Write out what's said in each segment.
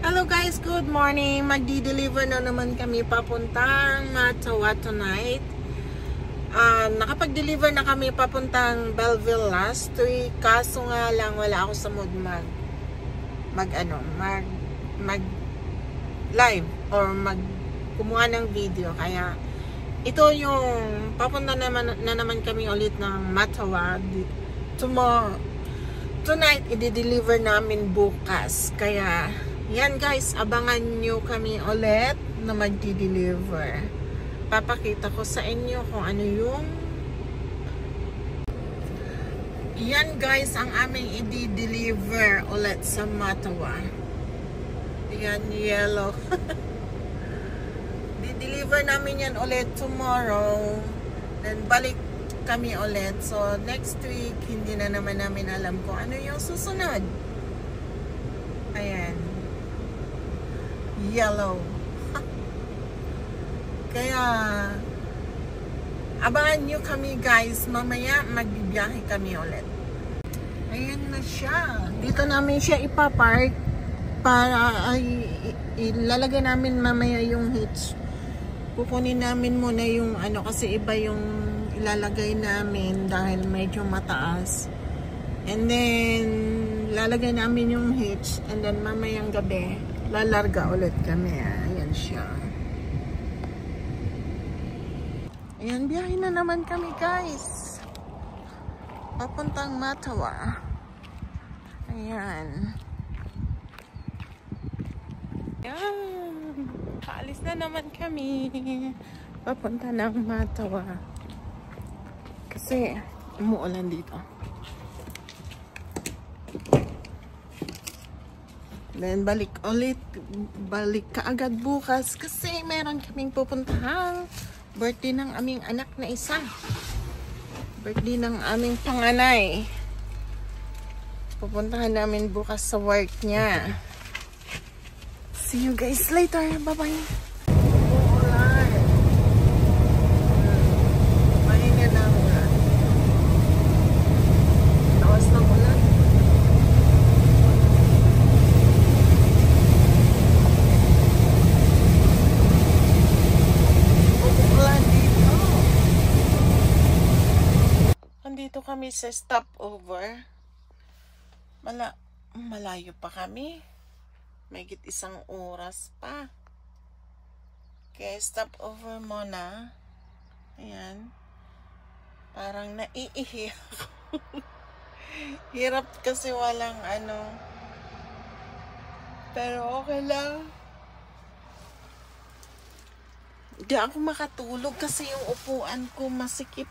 Hello guys, good morning. Magdi-deliver na naman kami papuntang Mattawa tonight. Nakapag-deliver na kami papuntang Belleville last week. Kaso nga lang wala ako sa mood mag live or kumuha ng video. Kaya ito yung papunta na naman kami ulit ng Mattawa tonight. I-deliver namin bukas. Kaya yan guys, abangan nyo kami ulit na magdi-deliver. Papakita ko sa inyo kung ano yung yan guys, ang aming i-deliver ulit sa Mattawa. Yan, yellow. Di-deliver namin yan ulit tomorrow. Then balik kami ulit. So next week, hindi na naman namin alam kung ano yung susunod. Ayan. Yellow. Kaya abangan nyo kami guys. Mamaya magbibiyahe kami ulit. Ayan na siya. Dito namin siya ipapark para ilalagay namin mamaya yung hitch. Kukunin namin muna yung ano kasi iba yung ilalagay namin dahil medyo mataas. And then lalagay namin yung hitch and then mamayang gabi lalarga ulit kami. Ayan siya. Ayan, biyahe na naman kami guys. Papuntang Mattawa. Ayan. Ayan. Paalis na naman kami. Papunta ng Mattawa. Kasi umuulan dito. Then balik kaagad bukas kasi meron kaming pupuntahang birthday ng aming anak na isa. Birthday ng aming panganay. Pupuntahan namin bukas sa work niya. See you guys later. Bye-bye. Dito kami sa stopover. Malayo pa kami. Mahigit 1 oras pa. Kaya stopover muna. Ayan. Parang naiihi ako. Hirap kasi walang ano. Pero okay lang. Hindi ako makatulog kasi yung upuan ko masikip.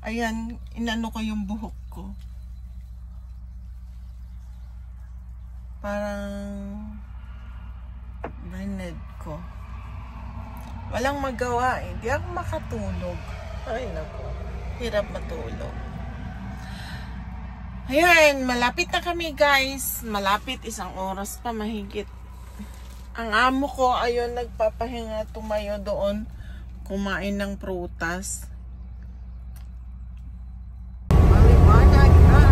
Ayan, inano ko yung buhok ko. Parang brained ko. Walang magawa eh. Di ako makatulog. Ay nako, hirap matulog. Ayan, malapit na kami guys. Malapit, 1 oras pa mahigit. Ang amo ko, ayun, nagpapahinga, tumayo doon, kumain ng prutas. Maliwanag na!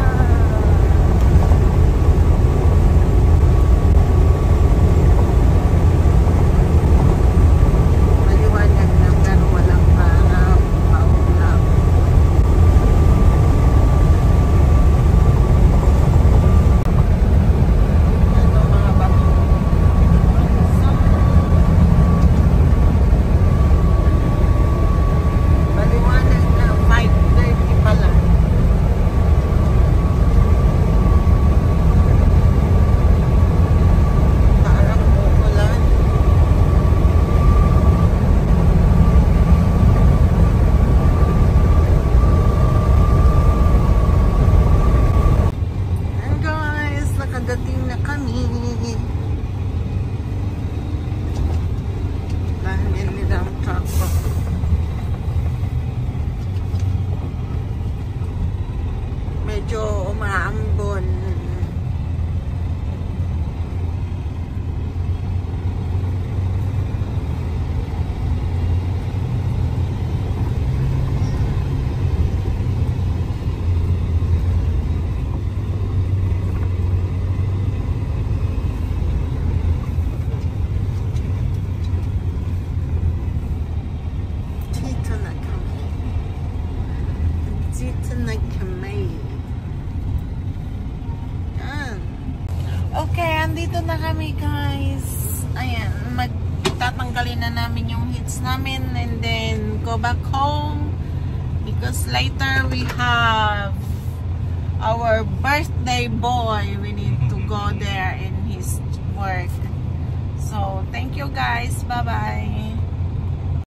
Maliwanag na, pero walang araw, maulap. Balik Okay, andito na kami guys. Ayan, magtatanggalin na namin yung hits namin and then go back home because later we have our birthday boy. We need to go there in his work. So, thank you guys. Bye-bye.